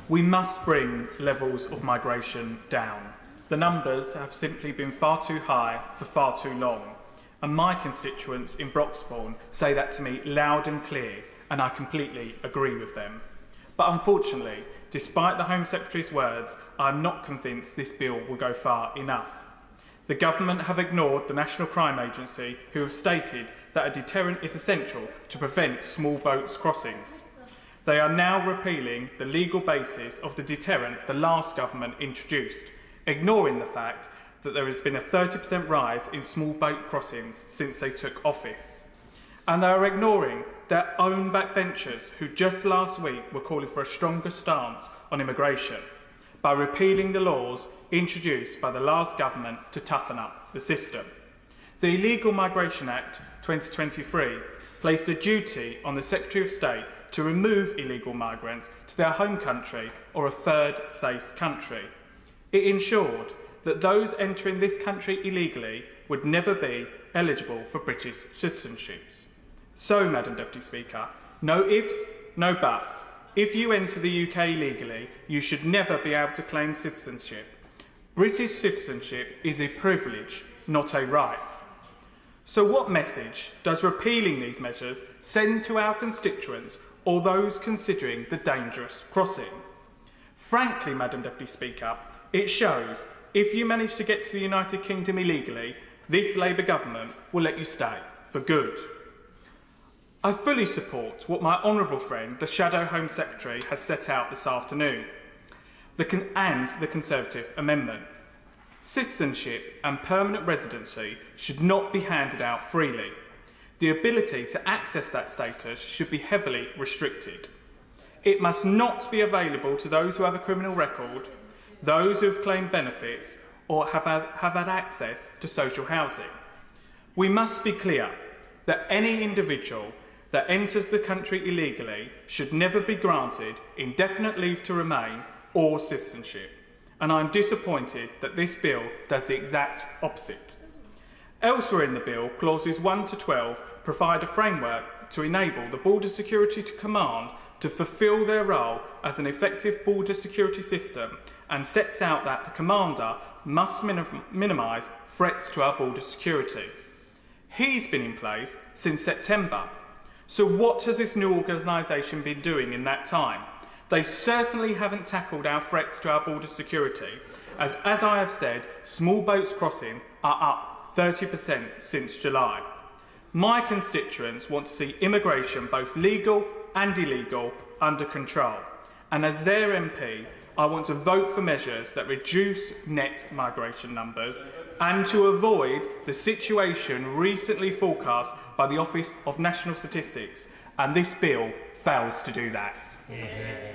We must bring levels of migration down. The numbers have simply been far too high for far too long, and my constituents in Broxbourne say that to me loud and clear, and I completely agree with them. But unfortunately, despite the Home Secretary's words, I am not convinced this bill will go far enough. The government have ignored the National Crime Agency, who have stated that a deterrent is essential to prevent small boats crossings. They are now repealing the legal basis of the deterrent the last government introduced, ignoring the fact that there has been a 30% rise in small boat crossings since they took office. And they are ignoring their own backbenchers who just last week were calling for a stronger stance on immigration by repealing the laws introduced by the last government to toughen up the system. The Illegal Migration Act 2023 placed a duty on the Secretary of State to remove illegal migrants to their home country or a third safe country. It ensured that those entering this country illegally would never be eligible for British citizenships. So, Madam Deputy Speaker, no ifs, no buts. If you enter the UK illegally, you should never be able to claim citizenship. British citizenship is a privilege, not a right. So what message does repealing these measures send to our constituents or those considering the dangerous crossing? Frankly, Madam Deputy Speaker, it shows if you manage to get to the United Kingdom illegally, this Labour government will let you stay for good. I fully support what my honourable friend, the Shadow Home Secretary, has set out this afternoon, and the Conservative amendment. Citizenship and permanent residency should not be handed out freely. The ability to access that status should be heavily restricted. It must not be available to those who have a criminal record, those who have claimed benefits, or have had access to social housing. We must be clear that any individual that enters the country illegally should never be granted indefinite leave to remain or citizenship, and I'm disappointed that this bill does the exact opposite. Elsewhere in the bill, clauses 1 to 12 provide a framework to enable the Border Security Command to fulfil their role as an effective border security system, and sets out that the commander must minimise threats to our border security. He's been in place since September. So what has this new organisation been doing in that time? They certainly haven't tackled our threats to our border security, as I have said, small boats crossing are up 30% since July. My constituents want to see immigration, both legal and illegal, under control. And as their MP, I want to vote for measures that reduce net migration numbers and to avoid the situation recently forecast by the Office of National Statistics, and this bill fails to do that. Yeah.